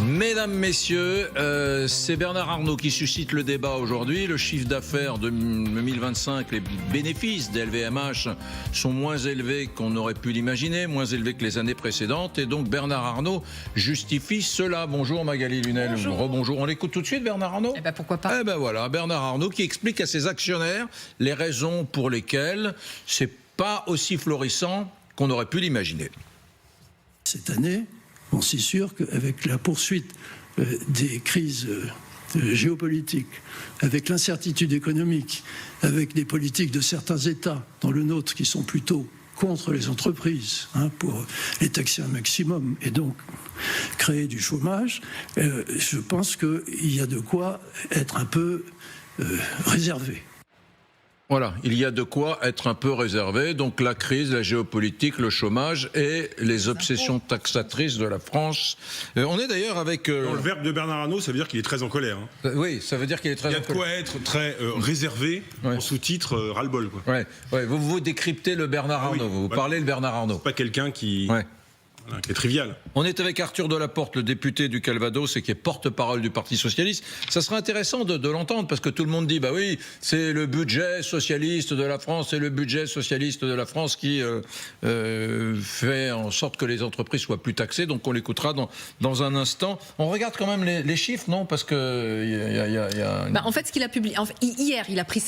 Mesdames, Messieurs, c'est Bernard Arnault qui suscite le débat aujourd'hui. Le chiffre d'affaires de 2025, les bénéfices d'LVMH sont moins élevés qu'on aurait pu l'imaginer, moins élevés que les années précédentes. Et donc Bernard Arnault justifie cela. Bonjour Magali Lunel. Bonjour. Rebonjour. On l'écoute tout de suite, Bernard Arnault ? Eh ben pourquoi pas. Eh ben voilà, Bernard Arnault qui explique à ses actionnaires les raisons pour lesquelles c'est pas aussi florissant qu'on aurait pu l'imaginer. Cette année, on s'est sûr qu'avec la poursuite des crises géopolitiques, avec l'incertitude économique, avec des politiques de certains États, dont le nôtre, qui sont plutôt contre les entreprises, pour les taxer un maximum et donc créer du chômage, je pense qu'il y a de quoi être un peu réservé. Voilà, il y a de quoi être un peu réservé. Donc la crise, la géopolitique, le chômage et les obsessions taxatrices de la France. On est d'ailleurs avec... Le verbe de Bernard Arnault, ça veut dire qu'il est très en colère. Oui, ça veut dire qu'il est très en colère. Il y a de quoi être très réservé, en sous-titre ras-le-bol. Ouais. Vous décryptez le Bernard Arnault, vous parlez le Bernard Arnault. Pas quelqu'un qui est trivial. On est avec Arthur Delaporte, le député du Calvados et qui est porte-parole du Parti Socialiste. Ça sera intéressant de l'entendre parce que tout le monde dit, bah oui, c'est le budget socialiste de la France, c'est le budget socialiste de la France qui fait en sorte que les entreprises soient plus taxées. Donc on l'écoutera dans un instant. On regarde quand même les chiffres, non ? Parce que il y a... En fait, ce qu'il a publié hier, il a pris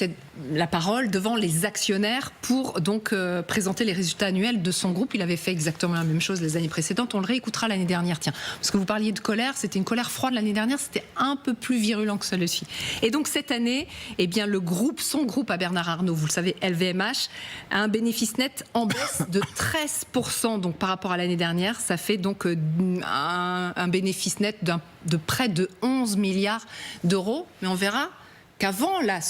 la parole devant les actionnaires pour donc présenter les résultats annuels de son groupe. Il avait fait exactement la même chose les années précédentes. On le réécoutera l'année dernière. Tiens, parce que vous parliez de colère, c'était une colère froide l'année dernière. C'était un peu plus virulent que celui-ci. Et donc cette année, eh bien son groupe à Bernard Arnault, vous le savez, LVMH, a un bénéfice net en baisse de 13%. Donc par rapport à l'année dernière, ça fait donc un bénéfice net de près de 11 milliards d'euros. Mais on verra qu'avant la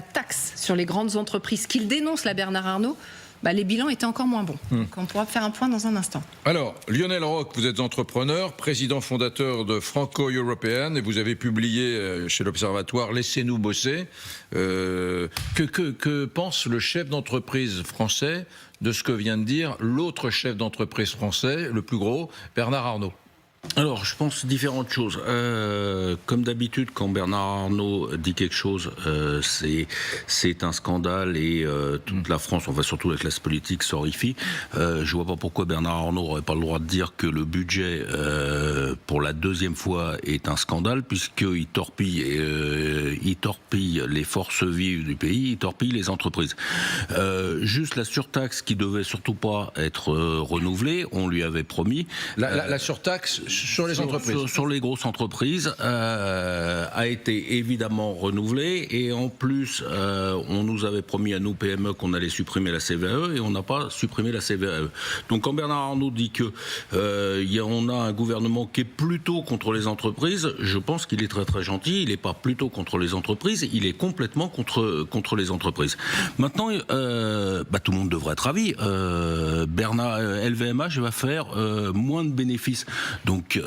taxe sur les grandes entreprises qu'il dénonce, la Bernard Arnault, les bilans étaient encore moins bons. Donc on pourra faire un point dans un instant. Alors, Lionel Roch, vous êtes entrepreneur, président fondateur de Franco-Européenne et vous avez publié chez l'Observatoire « Laissez-nous bosser ». Que pense le chef d'entreprise français de ce que vient de dire l'autre chef d'entreprise français, le plus gros, Bernard Arnault ? Alors, je pense différentes choses. Comme d'habitude, quand Bernard Arnault dit quelque chose, c'est un scandale et toute la France, enfin surtout la classe politique, s'horrifie. Je vois pas pourquoi Bernard Arnault n'aurait pas le droit de dire que le budget, pour la deuxième fois, est un scandale, puisqu'il torpille les forces vives du pays, il torpille les entreprises. Juste la surtaxe qui devait surtout pas être renouvelée, on lui avait promis. La surtaxe sur les entreprises. Sur les grosses entreprises a été évidemment renouvelée et en plus on nous avait promis à nous PME qu'on allait supprimer la CVAE et on n'a pas supprimé la CVAE. Donc quand Bernard Arnault dit que on a un gouvernement qui est plutôt contre les entreprises, je pense qu'il est très très gentil. Il n'est pas plutôt contre les entreprises, il est complètement contre les entreprises. Maintenant, tout le monde devrait être ravi. LVMH va faire moins de bénéfices. Donc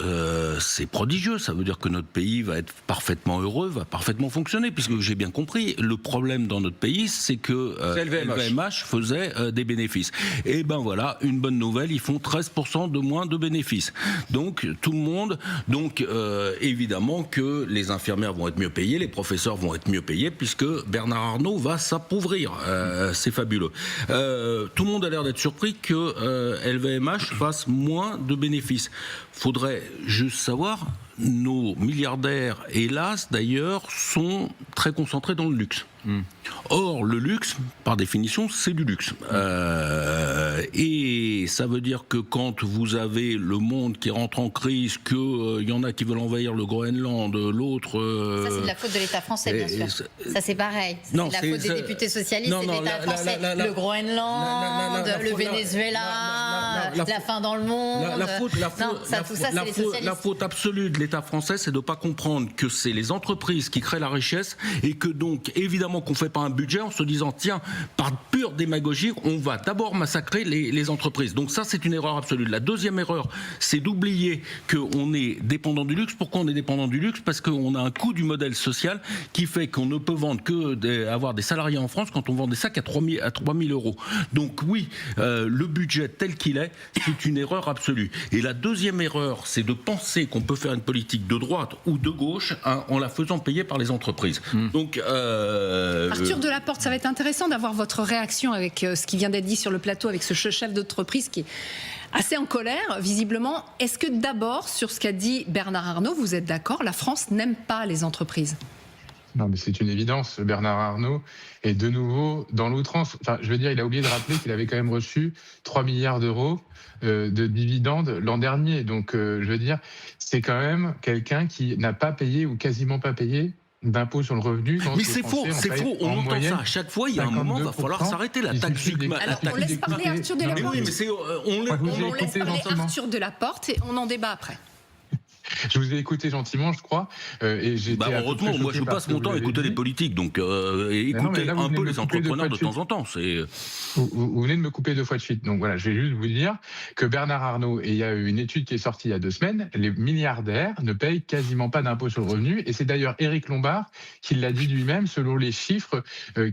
c'est prodigieux, ça veut dire que notre pays va être parfaitement heureux, va parfaitement fonctionner, puisque j'ai bien compris, le problème dans notre pays, c'est que LVMH faisait des bénéfices. Et ben voilà, une bonne nouvelle, ils font 13% de moins de bénéfices. Donc tout le monde, évidemment que les infirmières vont être mieux payées, les professeurs vont être mieux payés, puisque Bernard Arnault va s'appauvrir. C'est fabuleux. Tout le monde a l'air d'être surpris que LVMH fasse moins de bénéfices. Faudrait juste savoir, nos milliardaires, hélas d'ailleurs, sont très concentrés dans le luxe. Or, le luxe, par définition, c'est du luxe. Et ça veut dire que quand vous avez le monde qui rentre en crise, qu'il y en a qui veulent envahir le Groenland, l'autre... Ça, c'est de la faute de l'État français, bien sûr. Ça, c'est pareil. C'est de la faute des députés socialistes et de l'État français. Le Groenland, le Venezuela, la faim dans le monde... La faute absolue de l'État français, c'est de ne pas comprendre que c'est les entreprises qui créent la richesse et que donc, évidemment, qu'on ne fait pas un budget en se disant, tiens, par pure démagogie, on va d'abord massacrer les entreprises. Donc ça, c'est une erreur absolue. La deuxième erreur, c'est d'oublier qu'on est dépendant du luxe. Pourquoi on est dépendant du luxe ? Parce qu'on a un coût du modèle social qui fait qu'on ne peut vendre avoir des salariés en France quand on vend des sacs à 3 000 euros. Donc oui, le budget tel qu'il vrai, c'est une erreur absolue. Et la deuxième erreur, c'est de penser qu'on peut faire une politique de droite ou de gauche en la faisant payer par les entreprises. Donc, Arthur Delaporte, ça va être intéressant d'avoir votre réaction avec ce qui vient d'être dit sur le plateau, avec ce chef d'entreprise qui est assez en colère, visiblement. Est-ce que d'abord, sur ce qu'a dit Bernard Arnault, vous êtes d'accord, la France n'aime pas les entreprises ? Non, mais c'est une évidence. Bernard Arnault est de nouveau dans l'outrance. Enfin, je veux dire, il a oublié de rappeler qu'il avait quand même reçu 3 milliards d'euros de dividendes l'an dernier. Donc, je veux dire, c'est quand même quelqu'un qui n'a pas payé ou quasiment pas payé d'impôt sur le revenu. Mais c'est faux, on entend ça à chaque fois. Il y a un moment, il va falloir s'arrêter. La taxe Zuckman. Alors, on laisse parler Arthur Delaporte. Oui, mais on laisse parler Arthur Delaporte et on en débat après. Je vous ai écouté gentiment, je crois. Et heureusement, moi je passe mon temps à écouter les politiques, donc écoutez un peu les entrepreneurs de temps en temps. Vous venez de me couper 2 fois de suite. Donc voilà, je vais juste vous dire que Bernard Arnault, et il y a eu une étude qui est sortie il y a 2 semaines, les milliardaires ne payent quasiment pas d'impôt sur le revenu. Et c'est d'ailleurs Éric Lombard qui l'a dit lui-même selon les chiffres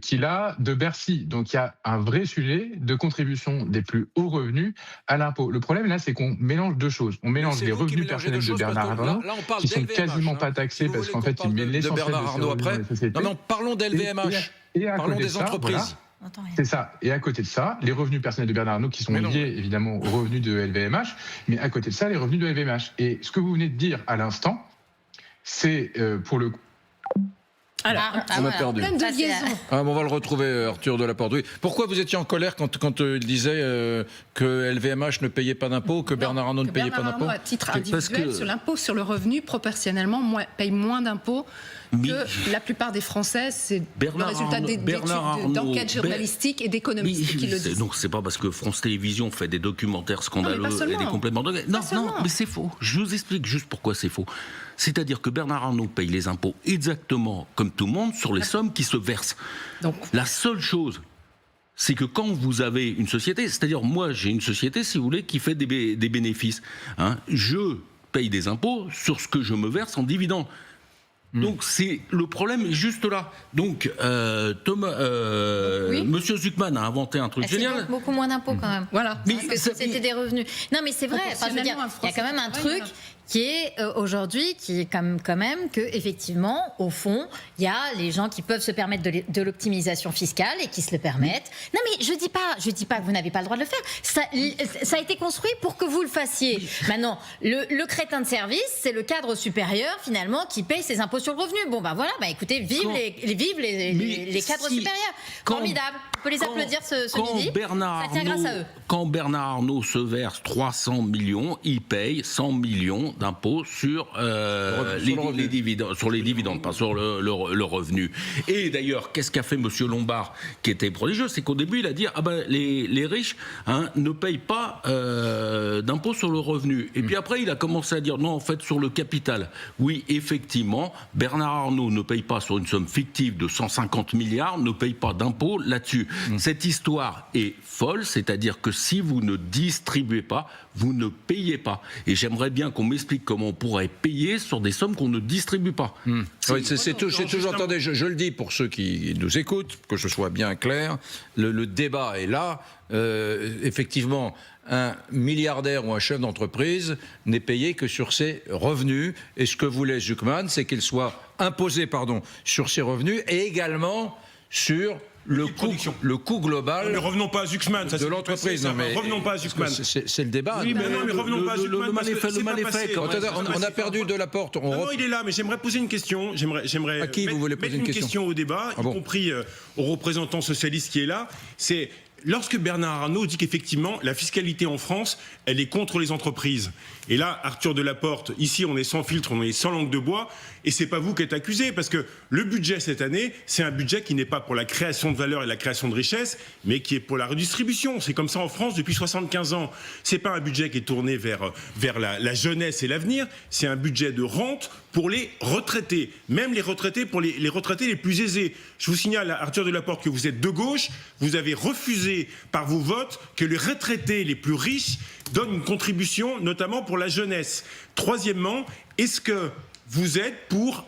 qu'il a de Bercy. Donc il y a un vrai sujet de contribution des plus hauts revenus à l'impôt. Le problème là, c'est qu'on mélange 2 choses. On mélange les revenus personnels de Bernard Arnault, qui sont quasiment pas taxés parce qu'en fait, ils mettent l'essentiel de Bernard après. Non, mais parlons d'LVMH. Parlons des entreprises. Voilà. C'est ça. Et à côté de ça, les revenus personnels de Bernard Arnault qui sont liés évidemment aux revenus de LVMH, mais à côté de ça, les revenus de LVMH. Et ce que vous venez de dire à l'instant, c'est pour le coup. Alors, on a perdu. Plein de liaison. On va le retrouver, Arthur Delaporte. Oui. Pourquoi vous étiez en colère quand il disait que LVMH ne payait pas d'impôts, que Bernard Arnault ne payait pas d'impôts ? Bernard Arnault, à titre individuel, sur l'impôt sur le revenu, proportionnellement, paye moins d'impôts que la plupart des Français. C'est le résultat d'enquêtes journalistiques et d'économistes qui le disent. Donc c'est pas parce que France Télévisions fait des documentaires scandaleux et des compléments de... Non, mais c'est faux. Je vous explique juste pourquoi c'est faux. C'est-à-dire que Bernard Arnault paye les impôts exactement comme tout le monde sur les sommes qui se versent. Donc, la seule chose, c'est que quand vous avez une société, c'est-à-dire moi j'ai une société, si vous voulez, qui fait des bénéfices, je paye des impôts sur ce que je me verse en dividendes. Donc c'est le problème est juste là. Donc Monsieur Zuckman a inventé un truc génial. Beaucoup moins d'impôts quand même. Voilà. Mais c'était des revenus. Non mais c'est vrai. Enfin, je veux dire, il y a quand même un truc qui est aujourd'hui, qui est quand même que effectivement, au fond, il y a les gens qui peuvent se permettre de l'optimisation fiscale et qui se le permettent. Non mais je dis pas que vous n'avez pas le droit de le faire. Ça a été construit pour que vous le fassiez. Maintenant, le crétin de service, c'est le cadre supérieur finalement qui paye ses impôts sur le revenu. Bon ben voilà, écoutez, vive les cadres supérieurs. Formidable. On peut les applaudir ce midi. Ça tient grâce à eux. Quand Bernard Arnault se verse 300 millions, il paye 100 millions d'impôts sur les dividendes, pas sur le revenu. Et d'ailleurs, qu'est-ce qu'a fait Monsieur Lombard, qui était prodigieux, c'est qu'au début, il a dit les riches ne payent pas d'impôts sur le revenu. Et puis après, il a commencé à dire non, en fait, sur le capital. Oui, effectivement, Bernard Arnault ne paye pas sur une somme fictive de 150 milliards, ne paye pas d'impôts là-dessus. Cette histoire est folle, c'est-à-dire que si vous ne distribuez pas, vous ne payez pas. Et j'aimerais bien qu'on m'explique comment on pourrait payer sur des sommes qu'on ne distribue pas. Oui, c'est toujours, attendez, je le dis pour ceux qui nous écoutent, que ce soit bien clair, le débat est là. Effectivement, un milliardaire ou un chef d'entreprise n'est payé que sur ses revenus. Et ce que voulait Zuckman, c'est qu'il soit imposé sur ses revenus et également sur le coût global. Mais revenons pas à Zuckman, de l'entreprise. Revenons pas à Zuckman. C'est le débat. Oui, mais revenons pas à Zuckman. Le mal est fait. On a perdu Delaporte. Non, il est là, mais j'aimerais poser une question. J'aimerais à qui vous voulez poser une question au débat, y compris aux représentants socialistes qui est là. C'est lorsque Bernard Arnault dit qu'effectivement la fiscalité en France, elle est contre les entreprises. Et là, Arthur Delaporte, ici on est sans filtre, on est sans langue de bois, et c'est pas vous qui êtes accusé, parce que le budget cette année, c'est un budget qui n'est pas pour la création de valeur et la création de richesse, mais qui est pour la redistribution. C'est comme ça en France depuis 75 ans. C'est pas un budget qui est tourné vers la jeunesse et l'avenir, c'est un budget de rente pour les retraités, même les retraités, pour les retraités les plus aisés. Je vous signale, Arthur Delaporte, que vous êtes de gauche, vous avez refusé par vos votes que les retraités les plus riches donnent une contribution, notamment pour la jeunesse. Troisièmement, est-ce que vous êtes pour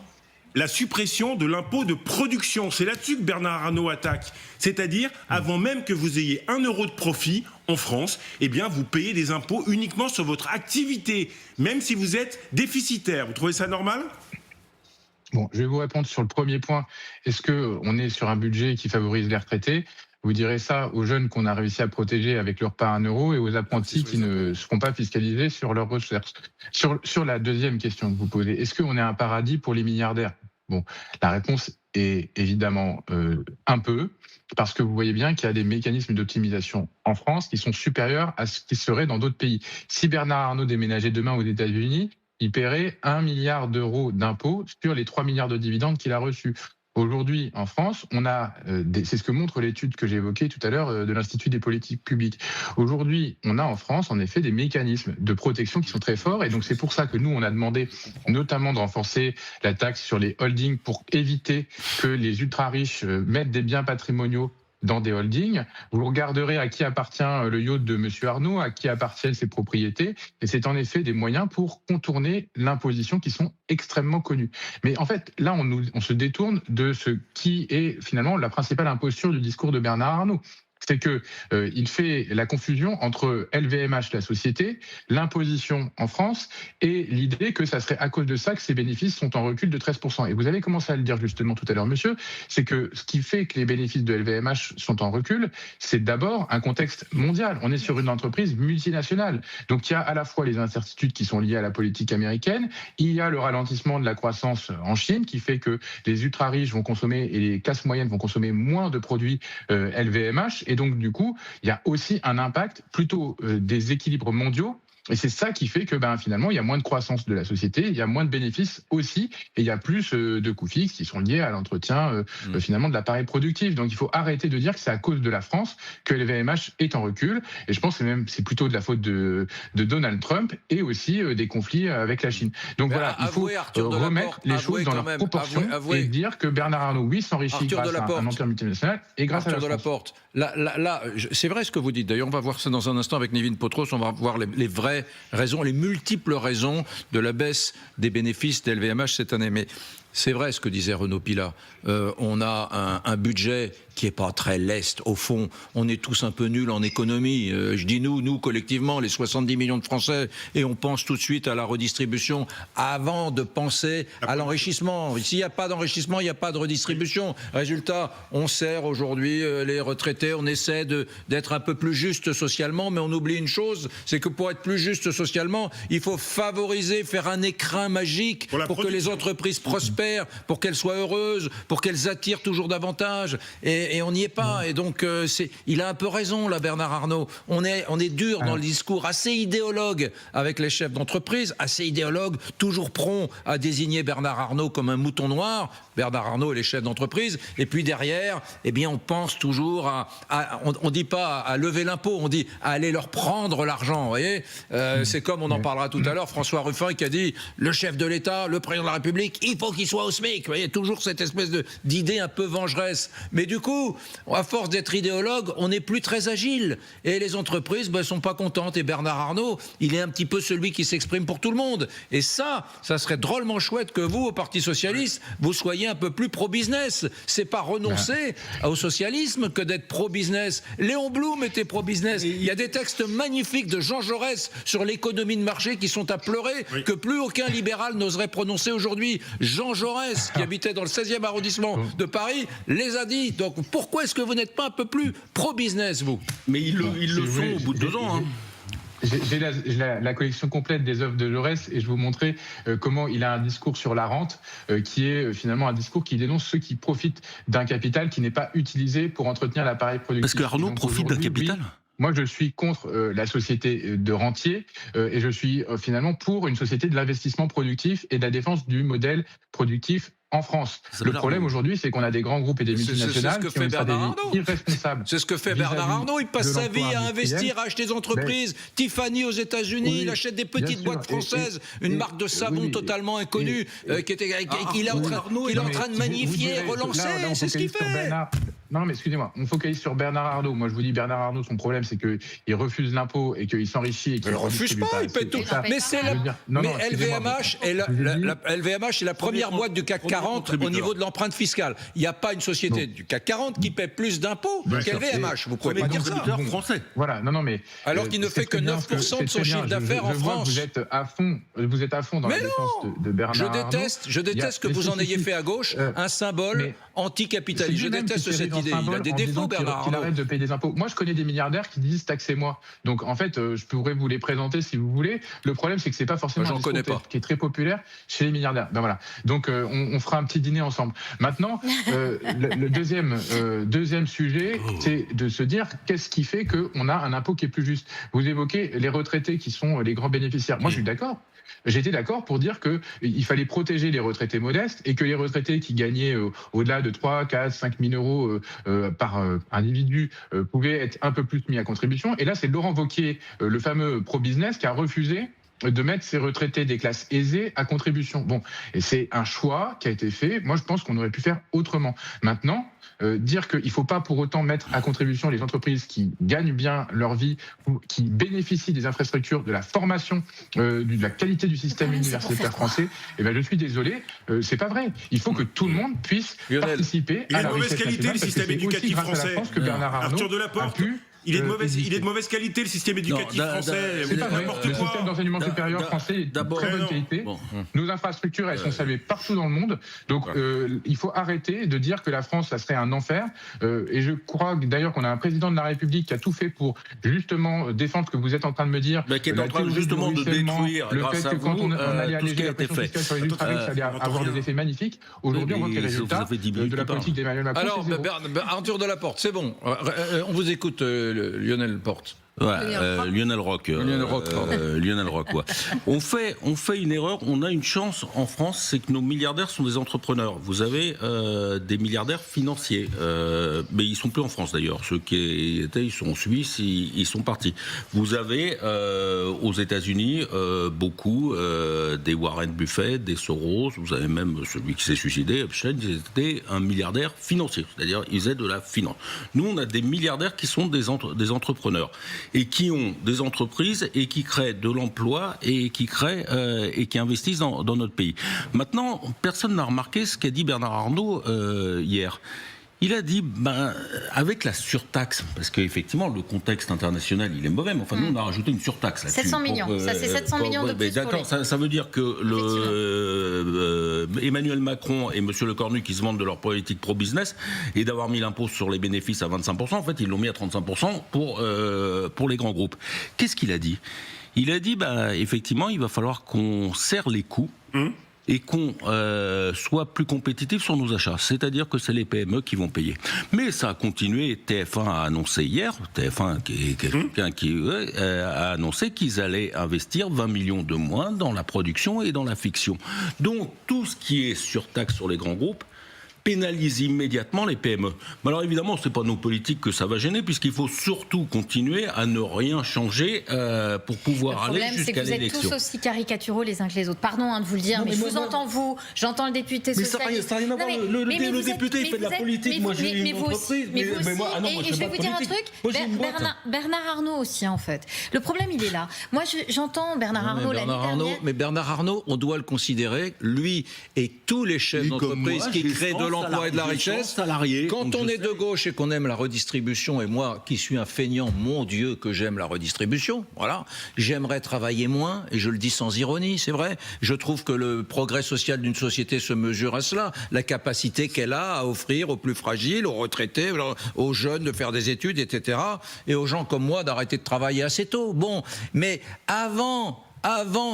la suppression de l'impôt de production. C'est là-dessus que Bernard Arnault attaque. C'est-à-dire, avant même que vous ayez 1 euro de profit en France, eh bien, vous payez des impôts uniquement sur votre activité, même si vous êtes déficitaire. Vous trouvez ça normal ? Bon, je vais vous répondre sur le premier point. Est-ce qu'on est sur un budget qui favorise les retraités ? Vous direz ça aux jeunes qu'on a réussi à protéger avec leur pas à 1 euro et aux apprentis qui ne seront pas fiscalisés sur leurs recherches. Sur la deuxième question que vous posez, est-ce qu'on est un paradis pour les milliardaires ? Bon, la réponse est évidemment un peu, parce que vous voyez bien qu'il y a des mécanismes d'optimisation en France qui sont supérieurs à ce qui serait dans d'autres pays. Si Bernard Arnault déménageait demain aux États-Unis, il paierait 1 milliard d'euros d'impôts sur les 3 milliards de dividendes qu'il a reçus. Aujourd'hui, en France, on a, c'est ce que montre l'étude que j'ai évoquée tout à l'heure de l'Institut des politiques publiques. Aujourd'hui, on a en France, en effet, des mécanismes de protection qui sont très forts. Et donc, c'est pour ça que nous, on a demandé notamment de renforcer la taxe sur les holdings pour éviter que les ultra-riches mettent des biens patrimoniaux dans des holdings. Vous regarderez à qui appartient le yacht de M. Arnault, à qui appartiennent ses propriétés. Et c'est en effet des moyens pour contourner l'imposition qui sont extrêmement connus. Mais en fait, là, on se détourne de ce qui est finalement la principale imposture du discours de Bernard Arnault. C'est qu'il fait la confusion entre LVMH, la société, l'imposition en France et l'idée que ça serait à cause de ça que ces bénéfices sont en recul de 13%. Et vous avez commencé à le dire justement tout à l'heure, monsieur, c'est que ce qui fait que les bénéfices de LVMH sont en recul, c'est d'abord un contexte mondial. On est sur une entreprise multinationale. Donc il y a à la fois les incertitudes qui sont liées à la politique américaine, il y a le ralentissement de la croissance en Chine qui fait que les ultra-riches vont consommer et les classes moyennes vont consommer moins de produits LVMH. Et donc, du coup, il y a aussi un impact plutôt des équilibres mondiaux. Et c'est ça qui fait que finalement, il y a moins de croissance de la société, il y a moins de bénéfices aussi, et il y a plus de coûts fixes qui sont liés à l'entretien finalement de l'appareil productif. Donc il faut arrêter de dire que c'est à cause de la France que le VMH est en recul. Et je pense que c'est plutôt de la faute de Donald Trump et aussi des conflits avec la Chine. Donc voilà, il faut remettre les choses dans leurs proportions et dire que Bernard Arnault, oui, s'enrichit grâce à un empire multinational et grâce à la France. Là, c'est vrai ce que vous dites. D'ailleurs, on va voir ça dans un instant avec Nevin Potros. On va voir les vraies raisons, les multiples raisons de la baisse des bénéfices d'LVMH cette année. Mais c'est vrai ce que disait Renaud Pilat. On a un budget qui n'est pas très leste. Au fond, on est tous un peu nuls en économie. Je dis nous collectivement, les 70 millions de Français, et on pense tout de suite à la redistribution avant de penser à l'enrichissement. S'il n'y a pas d'enrichissement, il n'y a pas de redistribution. Résultat, on sert aujourd'hui les retraités, on essaie d'être un peu plus juste socialement, mais on oublie une chose, c'est que pour être plus juste socialement, il faut favoriser, faire un écrin magique pour que les entreprises prospèrent, pour qu'elles soient heureuses, pour qu'elles attirent toujours davantage. Et on n'y est pas. Et donc, il a un peu raison, là, Bernard Arnault. On est dur dans le discours, assez idéologue avec les chefs d'entreprise, assez idéologue, toujours prompt à désigner Bernard Arnault comme un mouton noir. Bernard Arnault et les chefs d'entreprise. Et puis derrière, eh bien, on pense toujours on dit pas à lever l'impôt, on dit à aller leur prendre l'argent. Vous voyez, c'est comme on en parlera tout à l'heure, François Ruffin qui a dit le chef de l'État, le président de la République, il faut qu'il soit au SMIC. Vous voyez, toujours cette espèce d'idée un peu vengeresse. Mais du coup, à force d'être idéologue, on n'est plus très agile. Et les entreprises sont pas contentes. Et Bernard Arnault, il est un petit peu celui qui s'exprime pour tout le monde. Et ça serait drôlement chouette que vous, au Parti Socialiste, vous soyez un peu plus pro-business. C'est pas renoncer au socialisme que d'être pro-business. Léon Blum était pro-business. Il y a des textes magnifiques de Jean Jaurès sur l'économie de marché qui sont à pleurer, que plus aucun libéral n'oserait prononcer aujourd'hui. Jean Jaurès, qui habitait dans le 16e arrondissement de Paris, les a dit. Donc pourquoi est-ce que vous n'êtes pas un peu plus pro-business, vous ? Mais ils le sont au bout de 2 ans. J'ai la collection complète des œuvres de Jaurès et je vous montrer comment il a un discours sur la rente qui est finalement un discours qui dénonce ceux qui profitent d'un capital qui n'est pas utilisé pour entretenir l'appareil productif. Parce que Arnault profite d'un capital ? Oui, moi, je suis contre la société de rentiers et je suis finalement pour une société de l'investissement productif et de la défense du modèle productif en France. Le problème aujourd'hui, c'est qu'on a des grands groupes et des multinationales qui ont une stratégie irresponsable. C'est ce que fait Bernard Arnault. Il passe sa vie à investir, à acheter des entreprises. Tiffany aux États-Unis, il achète des petites boîtes françaises, une marque de savon totalement inconnue qu'il est en train de magnifier, relancer. C'est ce qu'il fait. Non, mais excusez-moi, on focalise sur Bernard Arnault. Moi, je vous dis, Bernard Arnault, son problème, c'est qu'il refuse l'impôt et qu'il s'enrichit. Il ne refuse pas, il paie tout. Mais LVMH est la première boîte du CAC 40 40 au niveau de l'empreinte fiscale. Il n'y a pas une société du CAC 40 qui paie plus d'impôts qu'LVMH. Vous pouvez pas dire ça. Français. Voilà, non, mais alors qu'il ne fait que 9% de son chiffre d'affaires en France. Vous êtes à fond dans la défense de Bernard Arnault. Je déteste que vous en ayez fait à gauche un symbole anticapitaliste. Je déteste cette idée. Il a des défauts, Bernard Arnault. Qu'il arrête de payer des impôts. Moi, je connais des milliardaires qui disent taxez-moi. Donc, en fait, je pourrais vous les présenter si vous voulez. Le problème, c'est que c'est pas forcément un discours qui est très populaire chez les milliardaires. Ben voilà. Donc, on fera un petit dîner ensemble. Maintenant, le deuxième sujet, c'est de se dire qu'est-ce qui fait qu'on a un impôt qui est plus juste. Vous évoquez les retraités qui sont les grands bénéficiaires. Moi, je suis d'accord. J'étais d'accord pour dire qu'il fallait protéger les retraités modestes et que les retraités qui gagnaient au-delà de 3, 4, 5 000 euros par individu pouvaient être un peu plus mis à contribution. Et là, c'est Laurent Wauquiez, le fameux pro-business, qui a refusé de mettre ces retraités des classes aisées à contribution. Bon, et c'est un choix qui a été fait. Moi, je pense qu'on aurait pu faire autrement. Maintenant, dire qu'il ne faut pas pour autant mettre à contribution les entreprises qui gagnent bien leur vie, qui bénéficient des infrastructures, de la formation, de la qualité du système universitaire français, eh ben, je suis désolé, c'est pas vrai. Il faut que tout le monde puisse participer à la richesse nationale. Il est de mauvaise qualité le système éducatif français. Arthur Delaporte. Il est de mauvaise qualité le système éducatif français. C'est pas vrai. Le système d'enseignement supérieur français est de très bonne qualité. Nos infrastructures, elles sont saluées partout dans le monde. Donc, il faut arrêter de dire que la France, ça serait un enfer. Et je crois d'ailleurs qu'on a un président de la République qui a tout fait pour justement défendre ce que vous êtes en train de me dire. Qui est en train justement de détruire, le fait que quand on allait alléger la pression fiscale sur les ultra-riches, ça allait avoir des effets magnifiques. Aujourd'hui, on voit que les résultats de la politique d'Emmanuel Macron. Alors, Arthur Delaporte, c'est bon. On vous écoute. Lionel Porte. Lionel Roch. Lionel Roch, quoi. On fait une erreur. On a une chance en France, c'est que nos milliardaires sont des entrepreneurs. Vous avez des milliardaires financiers, mais ils sont plus en France d'ailleurs. Ceux qui étaient, ils sont en Suisse, ils sont partis. Vous avez aux États-Unis beaucoup des Warren Buffett, des Soros. Vous avez même celui qui s'est suicidé, Epstein. Ils étaient un milliardaire financier, c'est-à-dire ils faisaient de la finance. Nous, on a des milliardaires qui sont des entrepreneurs et qui ont des entreprises et qui créent de l'emploi et qui créent et qui investissent dans notre pays. Maintenant, personne n'a remarqué ce qu'a dit Bernard Arnault hier. Il a dit, avec la surtaxe, parce qu'effectivement, le contexte international, il est mauvais, mais enfin, nous, on a rajouté une surtaxe là-dessus. 700 millions, ça c'est 700 millions de plus. D'accord, ça veut dire que Emmanuel Macron et M. Lecornu, qui se vantent de leur politique pro-business, et d'avoir mis l'impôt sur les bénéfices à 25%, en fait, ils l'ont mis à 35% pour les grands groupes. Qu'est-ce qu'il a dit ? Il a dit, effectivement, il va falloir qu'on serre les coûts, et qu'on soit plus compétitif sur nos achats. C'est-à-dire que c'est les PME qui vont payer. Mais ça a continué. TF1 a annoncé hier, TF1 qui a annoncé qu'ils allaient investir 20 millions de moins dans la production et dans la fiction. Donc tout ce qui est surtaxe sur les grands groupes pénalise immédiatement les PME. Mais alors évidemment, c'est pas nos politiques que ça va gêner, puisqu'il faut surtout continuer à ne rien changer pour pouvoir aller jusqu'à l'élection. Le problème, c'est que vous êtes tous aussi caricaturaux les uns que les autres. Pardon de vous le dire, mais je vous entends j'entends le député socialiste. Mais ça n'a rien à voir. Le député, il fait de la politique. Moi, j'ai une entreprise. Mais je vais vous dire un truc. Bernard Arnault aussi, en fait. Le problème, il est là. Moi, j'entends Bernard Arnault l'année dernière. Mais Bernard Arnault, on doit le considérer, lui et tous les chefs d'entreprise qui créent de l'emploi et de la richesse. Quand on est de gauche et qu'on aime la redistribution, et moi qui suis un feignant, mon Dieu que j'aime la redistribution, voilà, j'aimerais travailler moins, et je le dis sans ironie, c'est vrai. Je trouve que le progrès social d'une société se mesure à cela, la capacité qu'elle a à offrir aux plus fragiles, aux retraités, aux jeunes de faire des études, etc. Et aux gens comme moi d'arrêter de travailler assez tôt. Bon, mais avant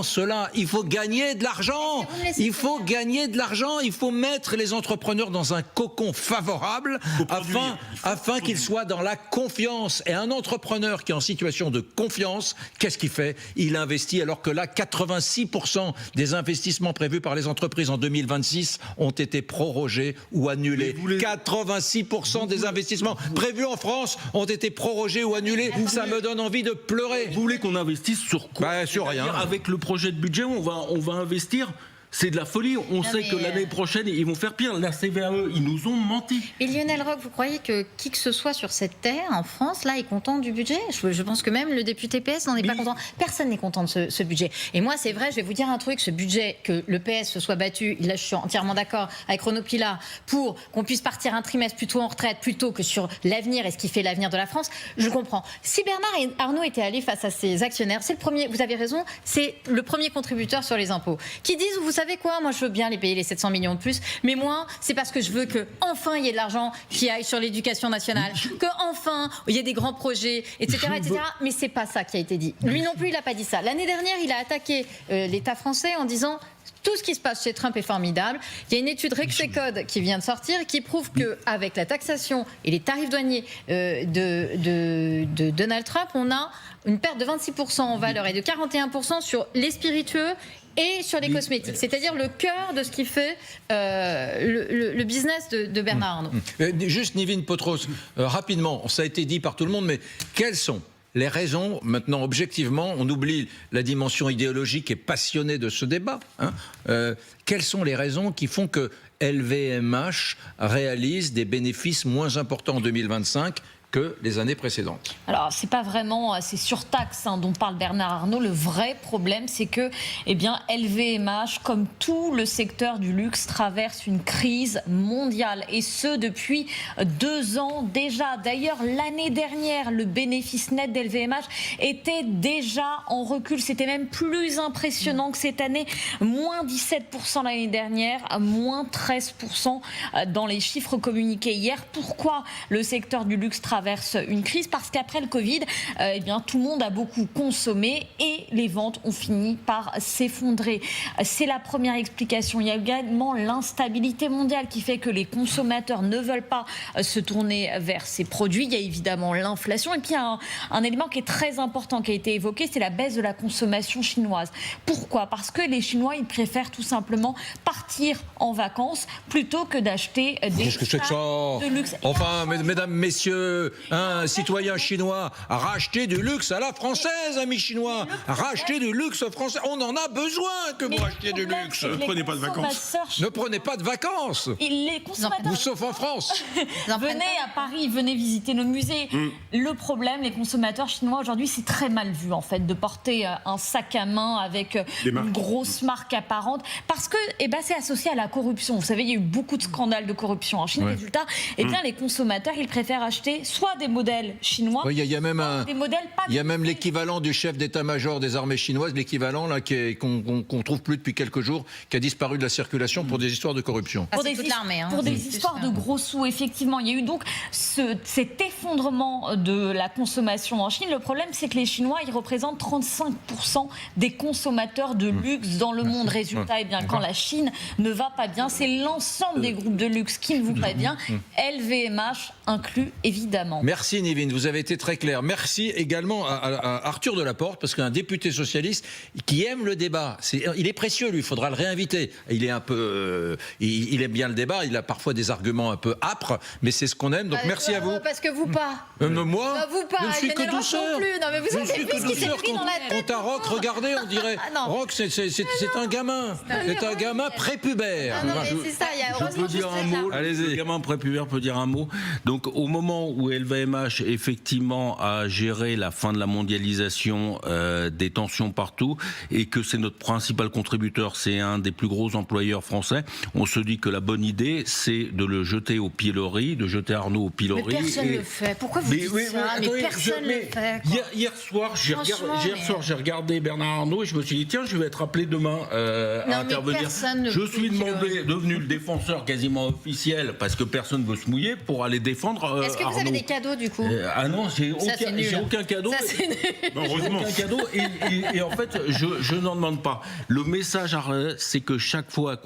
cela, il faut gagner de l'argent. Il faut gagner de l'argent. Il faut mettre les entrepreneurs dans un cocon favorable afin qu'ils soient dans la confiance. Et un entrepreneur qui est en situation de confiance, qu'est-ce qu'il fait ? Il investit, alors que là, 86% des investissements prévus par les entreprises en 2026 ont été prorogés ou annulés. 86% des investissements prévus en France ont été prorogés ou annulés. Ça me donne envie de pleurer. Vous voulez qu'on investisse sur quoi ? Sur rien. Avec le projet de budget, on va investir C'est de la folie. On sait que l'année prochaine, ils vont faire pire. La CVAE, ils nous ont menti. Et Lionel Roch, vous croyez que qui que ce soit sur cette terre, en France, là, est content du budget ? Je pense que même le député PS n'en est pas content. Personne n'est content de ce budget. Et moi, c'est vrai, je vais vous dire un truc, ce budget, que le PS se soit battu, là, je suis entièrement d'accord avec Renaud Pilat, pour qu'on puisse partir un trimestre plus tôt en retraite, plutôt que sur l'avenir et ce qui fait l'avenir de la France, je comprends. Si Bernard Arnault était allé face à ses actionnaires, c'est le premier, vous avez raison, c'est le premier contributeur sur les impôts, qui disent, vous savez quoi, moi je veux bien les payer les 700 millions de plus, mais moi, c'est parce que je veux que enfin il y ait de l'argent qui aille sur l'éducation nationale, que enfin il y ait des grands projets, etc. Mais c'est pas ça qui a été dit. Lui non plus, il n'a pas dit ça. L'année dernière, il a attaqué l'État français en disant tout ce qui se passe chez Trump est formidable. Il y a une étude Rexecode qui vient de sortir qui prouve qu'avec la taxation et les tarifs douaniers de Donald Trump, on a une perte de 26% en valeur et de 41% sur les spiritueux et sur les cosmétiques. C'est-à-dire le cœur de ce qui fait le business de Bernard Arnault. Juste Nivine Potros, rapidement, ça a été dit par tout le monde, mais quelles sont les raisons, maintenant objectivement, on oublie la dimension idéologique et passionnée de ce débat, quelles sont les raisons qui font que LVMH réalise des bénéfices moins importants en 2025 que les années précédentes? Alors, c'est pas vraiment ces surtaxes dont parle Bernard Arnault. Le vrai problème, c'est que LVMH, comme tout le secteur du luxe, traverse une crise mondiale. Et ce, depuis 2 ans déjà. D'ailleurs, l'année dernière, le bénéfice net d'LVMH était déjà en recul. C'était même plus impressionnant que cette année. Moins 17% l'année dernière, moins 13% dans les chiffres communiqués hier. Pourquoi le secteur du luxe traverse une crise? Parce qu'après le Covid, tout le monde a beaucoup consommé et les ventes ont fini par s'effondrer. C'est la première explication. Il y a également l'instabilité mondiale qui fait que les consommateurs ne veulent pas se tourner vers ces produits. Il y a évidemment l'inflation et puis il y a un élément qui est très important qui a été évoqué, c'est la baisse de la consommation chinoise. Pourquoi? Parce que les Chinois, ils préfèrent tout simplement partir en vacances plutôt que d'acheter des sacs de luxe. Enfin, mesdames, messieurs, un citoyen chinois a racheté du luxe à la française, amis chinois. Racheter du luxe français. On en a besoin que vous rachetiez du luxe. Ne prenez pas de vacances. Ne prenez pas de vacances. Et les consommateurs, sauf en France. Venez à Paris, venez visiter nos musées. Le problème, les consommateurs chinois aujourd'hui, c'est très mal vu en fait de porter un sac à main avec une grosse marque apparente parce que c'est associé à la corruption. Vous savez, il y a eu beaucoup de scandales de corruption en Chine. Résultat, les consommateurs, ils préfèrent acheter soit des modèles chinois, il y a même des modèles pas. Il y a même l'équivalent du chef d'état-major des armées chinoises, l'équivalent là qu'on trouve plus depuis quelques jours, qui a disparu de la circulation pour des histoires de corruption. Pour des histoires de gros sous, effectivement. Il y a eu donc cet effondrement de la consommation en Chine. Le problème, c'est que les Chinois, ils représentent 35% des consommateurs de luxe dans le monde. Résultat, quand la Chine ne va pas bien, c'est l'ensemble des groupes de luxe qui ne vont pas bien, LVMH inclus, évidemment. Merci Nivine, vous avez été très clair. Merci également à Arthur Delaporte, parce qu'un député socialiste qui aime le débat, il est précieux, lui, il faudra le réinviter. Il est un peu, il aime bien le débat, il a parfois des arguments un peu âpres, mais c'est ce qu'on aime, donc merci à vous. Parce que vous pas. Moi, vous pas, je ne suis que douceur. Non, mais vous avez vu ce qui s'est pris dans la tête. Quant à Roch, regardez, on dirait, Roch, c'est un gamin. C'est un gamin prépubère. Non, mais c'est ça, il y a Je peux dire un mot. Le gamin prépubère peut dire un mot. Donc, au moment où LVMH, effectivement, a géré la fin de la mondialisation, des tensions partout, et que c'est notre principal contributeur, c'est un des plus gros employeurs français, on se dit que la bonne idée, c'est de le jeter au pilori, de jeter Arnaud au pilori. Mais personne ne le fait. Pourquoi vous dites ça? Mais personne ne le fait. Hier soir, j'ai regardé Bernard Arnault et je me suis dit, tiens, je vais être appelé demain à intervenir. Je suis devenu le défenseur quasiment officiel parce que personne ne veut se mouiller pour aller défendre Arnaud. Est-ce que vous avez des cadeaux du coup? Ah non, j'ai aucun cadeau. Heureusement. Aucun cadeau et en fait, je n'en demande pas. Le message, c'est que chaque fois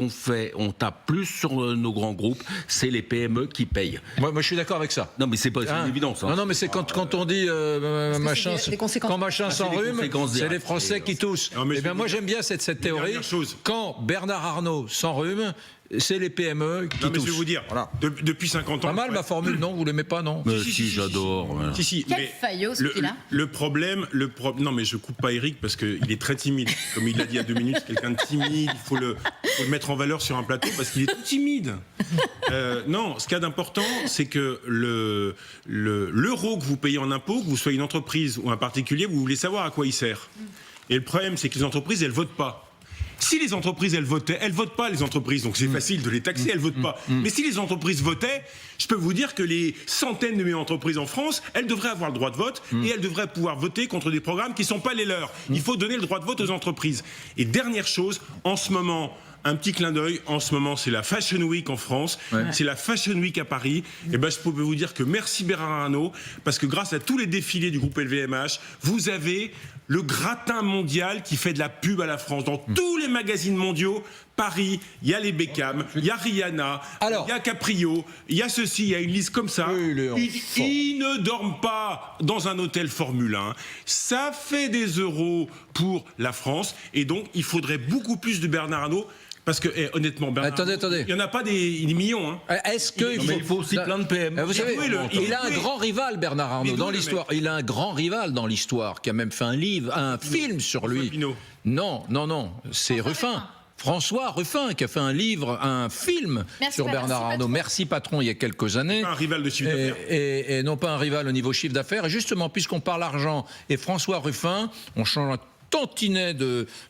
on tape plus sur nos grands groupes, c'est les PME qui payent. Moi je suis d'accord avec ça. Non, mais c'est pas une évidence. Non, mais c'est quand on dit machin s'enrhume, c'est les Français qui toussent. Moi j'aime bien cette théorie. Quand Bernard Arnault s'enrhume, c'est les PME qui toussent. Mais je vais vous dire, depuis 50 ans... Pas mal ma formule, non? Vous l'aimez pas, non? Si, j'adore. Quel faillot, celui-là. Le problème... Non, mais je coupe pas Eric parce qu'il est très timide. Comme il l'a dit il y a 2 minutes, c'est quelqu'un de timide, il faut faut le mettre en valeur sur un plateau parce qu'il est tout timide. Non, ce qu'il y a d'important, c'est que l'euro que vous payez en impôts, que vous soyez une entreprise ou un particulier, vous voulez savoir à quoi il sert. Et le problème, c'est que les entreprises, elles votent pas. Si les entreprises, elles votent pas les entreprises, donc c'est facile de les taxer, elles votent pas. Mais si les entreprises votaient, je peux vous dire que les centaines de millions d'entreprises en France, elles devraient avoir le droit de vote et elles devraient pouvoir voter contre des programmes qui ne sont pas les leurs. Il faut donner le droit de vote aux entreprises. Et dernière chose, en ce moment, un petit clin d'œil, en ce moment c'est la Fashion Week en France, c'est la Fashion Week à Paris, et ben je peux vous dire que merci Bernard Arnault, parce que grâce à tous les défilés du groupe LVMH, vous avez le gratin mondial qui fait de la pub à la France. Dans tous les magazines mondiaux, Paris, il y a les Beckham, il y a Rihanna, il y a Caprio, il y a ceci, il y a une liste comme ça. Ils ne dorment pas dans un hôtel Formule 1. Ça fait des euros pour la France, et donc il faudrait beaucoup plus de Bernard Arnault. Parce que, honnêtement, Bernard, attendez. Il n'y en a pas des millions. Hein. Est-ce qu'il faut aussi plein de PM. Vous savez, il a un grand rival, Bernard Arnault, dans l'histoire. Il a un grand rival dans l'histoire, qui a même fait un film sur lui. Non, c'est Ruffin. François Ruffin, qui a fait un film sur Bernard Arnault. Merci Patron, il y a quelques années. Pas un rival de chiffre d'affaires. Et non pas un rival au niveau chiffre d'affaires. Et justement, puisqu'on parle argent et François Ruffin, on change un tantinet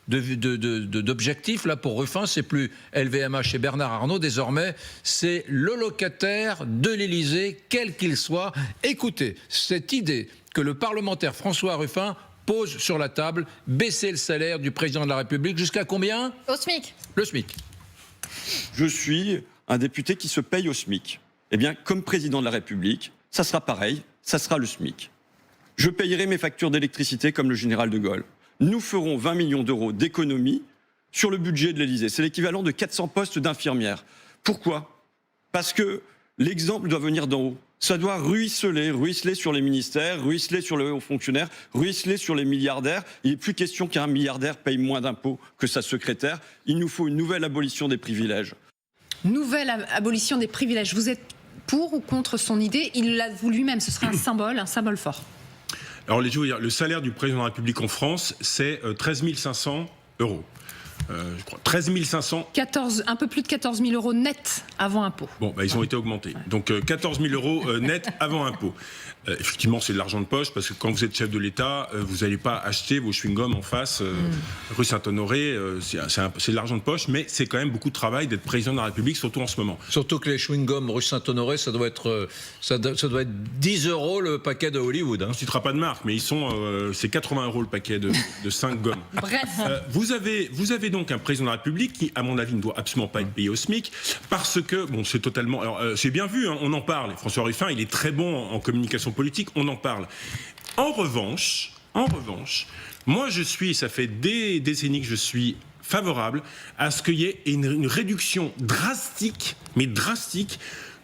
d'objectifs. Là, pour Ruffin, c'est plus LVMH et Bernard Arnault. Désormais, c'est le locataire de l'Élysée, quel qu'il soit. Écoutez, cette idée que le parlementaire François Ruffin pose sur la table, baisser le salaire du président de la République jusqu'à combien ? Au SMIC. Le SMIC. Je suis un député qui se paye au SMIC. Eh bien, comme président de la République, ça sera pareil, ça sera le SMIC. Je payerai mes factures d'électricité comme le général de Gaulle. Nous ferons 20 millions d'euros d'économies sur le budget de l'Élysée. C'est l'équivalent de 400 postes d'infirmières. Pourquoi ? Parce que l'exemple doit venir d'en haut. Ça doit ruisseler sur les ministères, ruisseler sur les hauts fonctionnaires, ruisseler sur les milliardaires. Il n'est plus question qu'un milliardaire paye moins d'impôts que sa secrétaire. Il nous faut une nouvelle abolition des privilèges. Nouvelle abolition des privilèges. Vous êtes pour ou contre son idée ? Il l'avoue lui-même, ce serait un symbole fort. Alors, je veux dire, le salaire du président de la République en France, c'est 13 500 euros. Je crois 13 500. Un peu plus de 14 000 euros net avant impôt. Bon, ils ont été augmentés. Donc 14 000 euros net avant impôt. Effectivement, c'est de l'argent de poche, parce que quand vous êtes chef de l'État, vous n'allez pas acheter vos chewing-gums en face, rue Saint-Honoré, c'est de l'argent de poche, mais c'est quand même beaucoup de travail d'être président de la République, surtout en ce moment. Surtout que les chewing-gums rue Saint-Honoré, ça doit être 10 euros le paquet de Hollywood. Hein. On ne citera pas de marque, mais c'est 80 euros le paquet de 5 gommes. Bref. Vous avez donc un président de la République qui, à mon avis, ne doit absolument pas être payé au SMIC, parce que, bon, c'est totalement... Alors, c'est bien vu, hein, on en parle. François Ruffin, il est très bon en communication politique, on en parle. En revanche, moi ça fait des décennies que je suis favorable à ce qu'il y ait une réduction drastique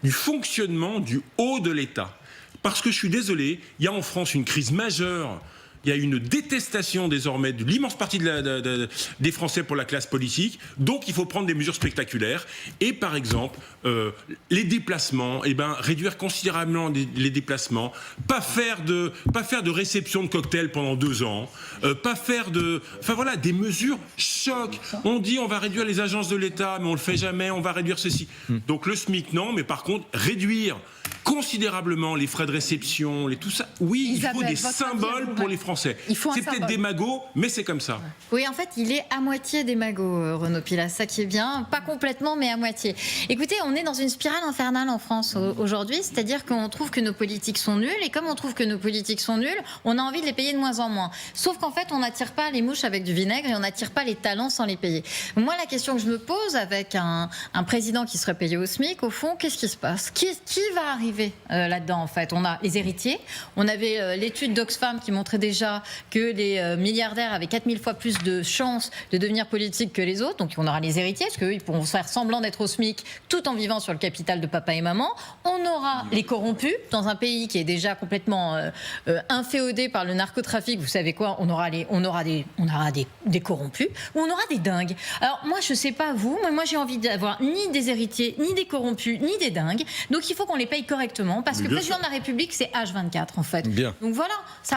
du fonctionnement du haut de l'État. Parce que je suis désolé, il y a en France une crise majeure. Il y a une détestation désormais de l'immense partie des Français pour la classe politique. Donc il faut prendre des mesures spectaculaires. Et par exemple, les déplacements, réduire considérablement les déplacements, pas faire de réception de cocktails pendant 2 ans, des mesures choc. On dit on va réduire les agences de l'État, mais on le fait jamais, on va réduire ceci. Donc le SMIC non, mais par contre réduire considérablement les frais de réception, tout ça. Oui, il faut des symboles pour les Français. C'est peut-être démago, mais c'est comme ça. Oui, en fait, il est à moitié démago, Renaud Pilas. Ça qui est bien, pas complètement, mais à moitié. Écoutez, on est dans une spirale infernale en France aujourd'hui, c'est-à-dire qu'on trouve que nos politiques sont nulles, et comme on trouve que nos politiques sont nulles, on a envie de les payer de moins en moins. Sauf qu'en fait, on n'attire pas les mouches avec du vinaigre et on n'attire pas les talents sans les payer. Moi, la question que je me pose avec un président qui serait payé au SMIC, au fond, qu'est-ce qui se passe ? Qui va arriver là-dedans, en fait? On a les héritiers. On avait l'étude d'Oxfam qui montrait déjà que les milliardaires avaient 4000 fois plus de chances de devenir politiques que les autres. Donc on aura les héritiers, parce qu'ils pourront faire semblant d'être au SMIC tout en vivant sur le capital de papa et maman. On aura les corrompus dans un pays qui est déjà complètement inféodé par le narcotrafic. Vous savez quoi? On aura des corrompus, ou on aura des dingues. Alors moi, je sais pas vous, mais moi j'ai envie d'avoir ni des héritiers, ni des corrompus, ni des dingues. Donc il faut qu'on les paye correctement, parce que le président de la République, c'est H24 en fait. Bien. Donc voilà, ça